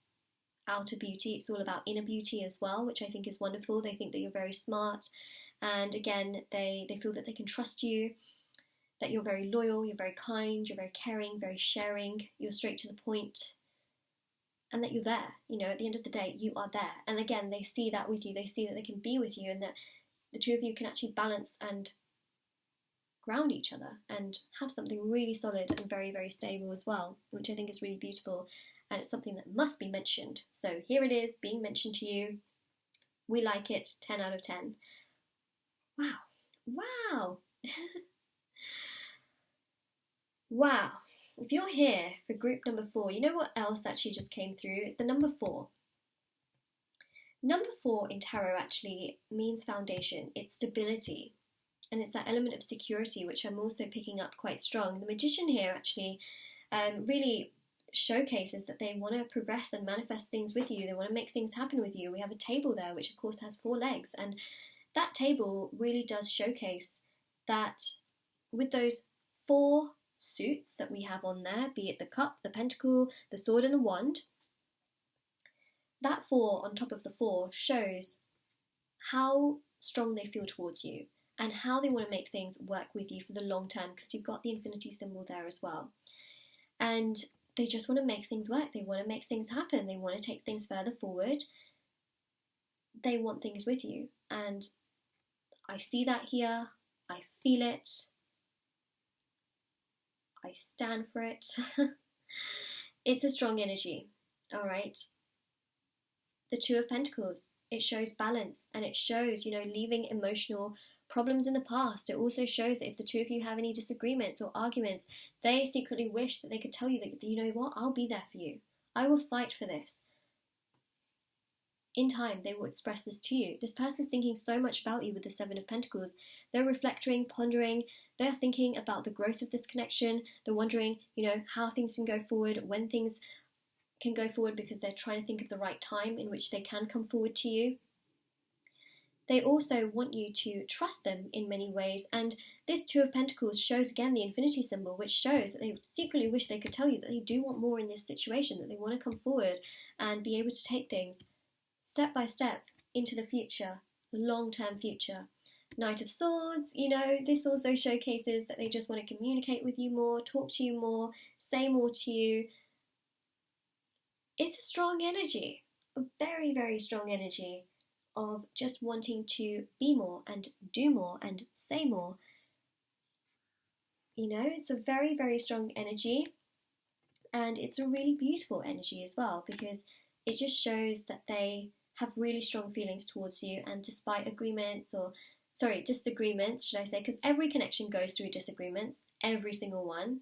outer beauty, it's all about inner beauty as well, which I think is wonderful. They think that you're very smart, and again, they feel that they can trust you, that you're very loyal, you're very kind, you're very caring, very sharing, you're straight to the point, and that you're there. At the end of the day, you are there. And again, they see that with you. They see that they can be with you, and that the two of you can actually balance and ground each other and have something really solid and very, very stable as well, which I think is really beautiful. And it's something that must be mentioned. So here it is, being mentioned to you. We like it. 10 out of 10. Wow. Wow. If you're here for group number 4, you know what else actually just came through? The number 4. Number 4 in tarot actually means foundation. It's stability. And it's that element of security, which I'm also picking up quite strong. The Magician here actually really showcases that they want to progress and manifest things with you. They want to make things happen with you. We have a table there, which of course has 4 legs. And that table really does showcase that with those 4 suits that we have on there, be it the cup, the pentacle, the sword and the wand, that 4 on top of the 4 shows how strong they feel towards you and how they want to make things work with you for the long term, because you've got the infinity symbol there as well. And they just want to make things work. They want to make things happen. They want to take things further forward. They want things with you. And I see that here. I feel it. I stand for it. It's a strong energy, all right? The 2 of Pentacles, it shows balance, and it shows, leaving emotional problems in the past. It also shows that if the 2 of you have any disagreements or arguments, they secretly wish that they could tell you that, you know what, I'll be there for you. I will fight for this. In time, they will express this to you. This person's thinking so much about you with the 7 of Pentacles. They're reflecting, pondering. They're thinking about the growth of this connection. They're wondering, how things can go forward, when things can go forward, because they're trying to think of the right time in which they can come forward to you. They also want you to trust them in many ways. And this 2 of Pentacles shows again the infinity symbol, which shows that they secretly wish they could tell you that they do want more in this situation, that they want to come forward and be able to take things step by step into the future, the long-term future. Knight of Swords, this also showcases that they just want to communicate with you more, talk to you more, say more to you. It's a strong energy, a very, very strong energy of just wanting to be more and do more and say more. It's a very, very strong energy, and it's a really beautiful energy as well, because it just shows that they have really strong feelings towards you, and despite disagreements, should I say, because every connection goes through disagreements, every single one,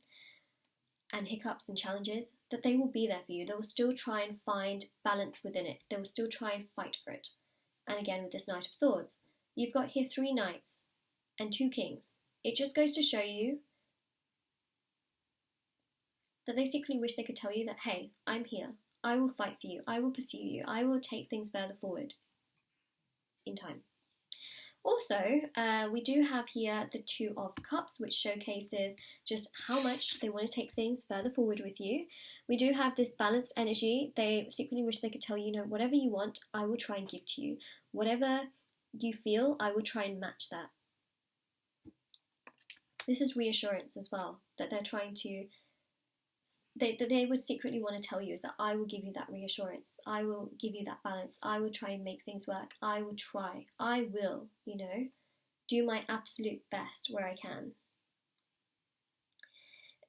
and hiccups and challenges, that they will be there for you. They will still try and find balance within it. They will still try and fight for it. And again, with this Knight of Swords, you've got here 3 knights and 2 kings. It just goes to show you that they secretly wish they could tell you that, hey, I'm here. I will fight for you. I will pursue you. I will take things further forward in time. Also, we do have here the Two of Cups, which showcases just how much they want to take things further forward with you. We do have this balanced energy. They secretly wish they could tell you, whatever you want, I will try and give to you. Whatever you feel, I will try and match that. This is reassurance as well, that they're trying to, they would secretly want to tell you is that I will give you that reassurance. I will give you that balance. I will try and make things work. I will try. I will, do my absolute best where I can.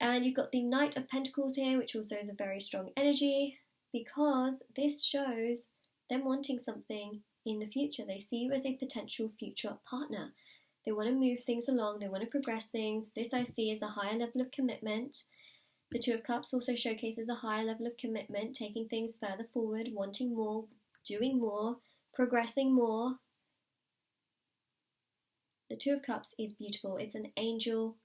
And you've got the Knight of Pentacles here, which also is a very strong energy, because this shows them wanting something in the future. They see you as a potential future partner. They want to move things along. They want to progress things. This I see as a higher level of commitment. The Two of Cups also showcases a higher level of commitment, taking things further forward, wanting more, doing more, progressing more. The Two of Cups is beautiful. It's an angel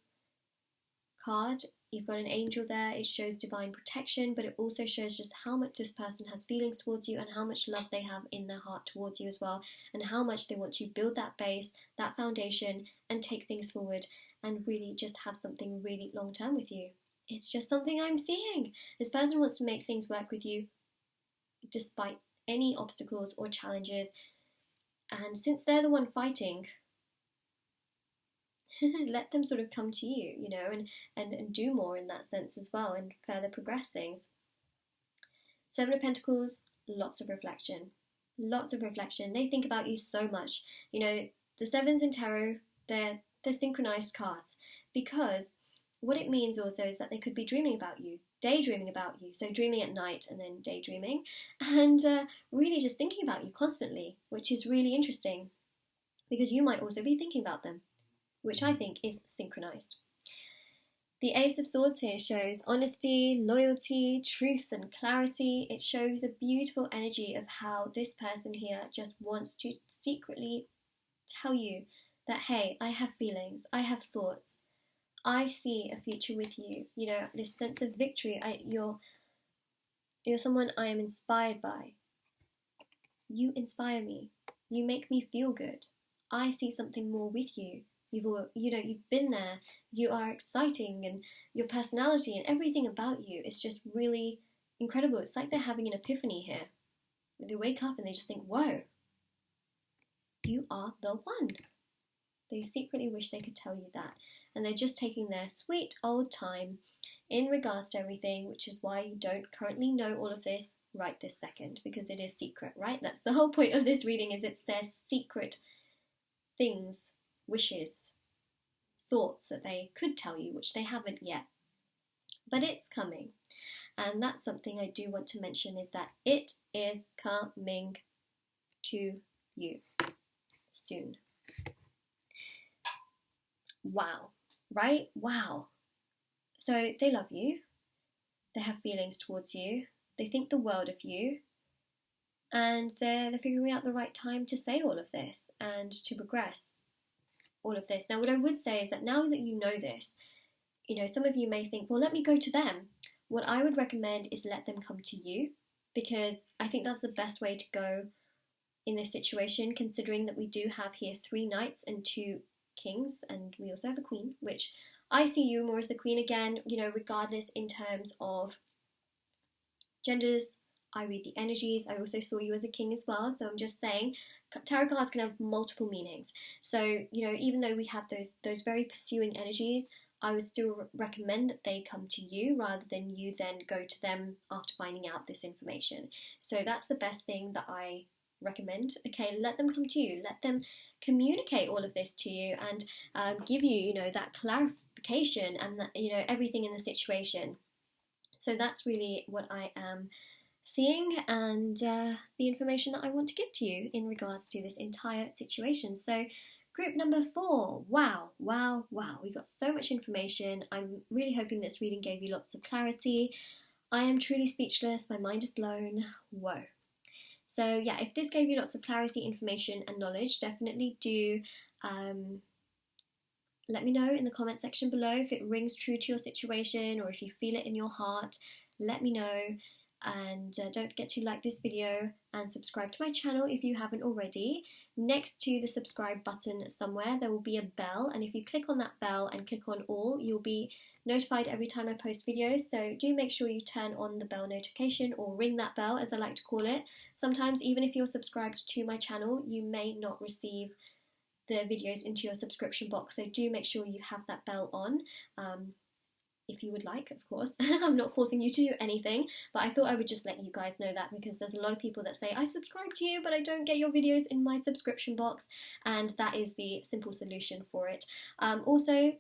card. You've got an angel there. It shows divine protection, but it also shows just how much this person has feelings towards you and how much love they have in their heart towards you as well, and how much they want to build that base, that foundation, and take things forward and really just have something really long term with you. It's just something I'm seeing. This person wants to make things work with you despite any obstacles or challenges. And since they're the one fighting, let them sort of come to you, and do more in that sense as well and further progress things. Seven of Pentacles, lots of reflection. Lots of reflection. They think about you so much. The sevens in tarot, they're synchronized cards, because what it means also is that they could be dreaming about you, daydreaming about you, so dreaming at night and then daydreaming, and really just thinking about you constantly, which is really interesting, because you might also be thinking about them, which I think is synchronized. The Ace of Swords here shows honesty, loyalty, truth and clarity. It shows a beautiful energy of how this person here just wants to secretly tell you that, hey, I have feelings, I have thoughts, I see a future with you. This sense of victory. You're someone I am inspired by. You inspire me. You make me feel good. I see something more with you. You've been there. You are exciting, and your personality and everything about you is just really incredible. It's like they're having an epiphany here. They wake up and they just think, whoa, you are the one. They secretly wish they could tell you that. And they're just taking their sweet old time in regards to everything, which is why you don't currently know all of this right this second, because it is secret, right? That's the whole point of this reading, is it's their secret things, wishes, thoughts that they could tell you, which they haven't yet. But it's coming. And that's something I do want to mention, is that it is coming to you soon. Wow, right? Wow. So they love you. They have feelings towards you. They think the world of you. And they're figuring out the right time to say all of this and to progress all of this. Now, what I would say is that now that you know this, some of you may think, well, let me go to them. What I would recommend is let them come to you, because I think that's the best way to go in this situation, considering that we do have here 3 knights and 2 kings, and we also have a queen, which I see you more as the queen again, regardless in terms of genders. I read the energies. I also saw you as a king as well, so I'm just saying tarot cards can have multiple meanings. So, even though we have those very pursuing energies, I would still recommend that they come to you rather than you then go to them after finding out this information. So that's the best thing that I recommend. Okay, let them come to you. Let them communicate all of this to you and give you, that clarification and that, everything in the situation. So that's really what I am seeing, and the information that I want to give to you in regards to this entire situation. So group number 4, wow, we got so much information. I'm really hoping this reading gave you lots of clarity. I am truly speechless, my mind is blown. Whoa. So yeah, if this gave you lots of clarity, information and knowledge, definitely do let me know in the comment section below if it rings true to your situation or if you feel it in your heart. Let me know. and don't forget to like this video and subscribe to my channel if you haven't already. Next to the subscribe button somewhere there will be a bell, and if you click on that bell and click on all, you'll be notified every time I post videos, so do make sure you turn on the bell notification, or ring that bell as I like to call it. Sometimes even if you're subscribed to my channel, you may not receive the videos into your subscription box, so do make sure you have that bell on. If you would like, of course. I'm not forcing you to do anything, but I thought I would just let you guys know that, because there's a lot of people that say, I subscribe to you, but I don't get your videos in my subscription box, and that is the simple solution for it. Also,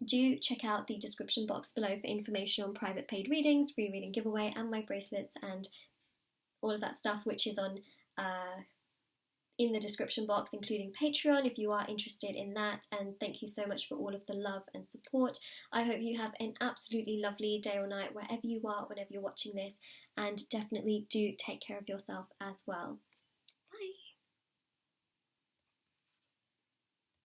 do check out the description box below for information on private paid readings, free reading giveaway, and my bracelets, and all of that stuff, which is on in the description box, including Patreon if you are interested in that. And thank you so much for all of the love and support. I hope you have an absolutely lovely day or night wherever you are, whenever you're watching this, and definitely do take care of yourself as well.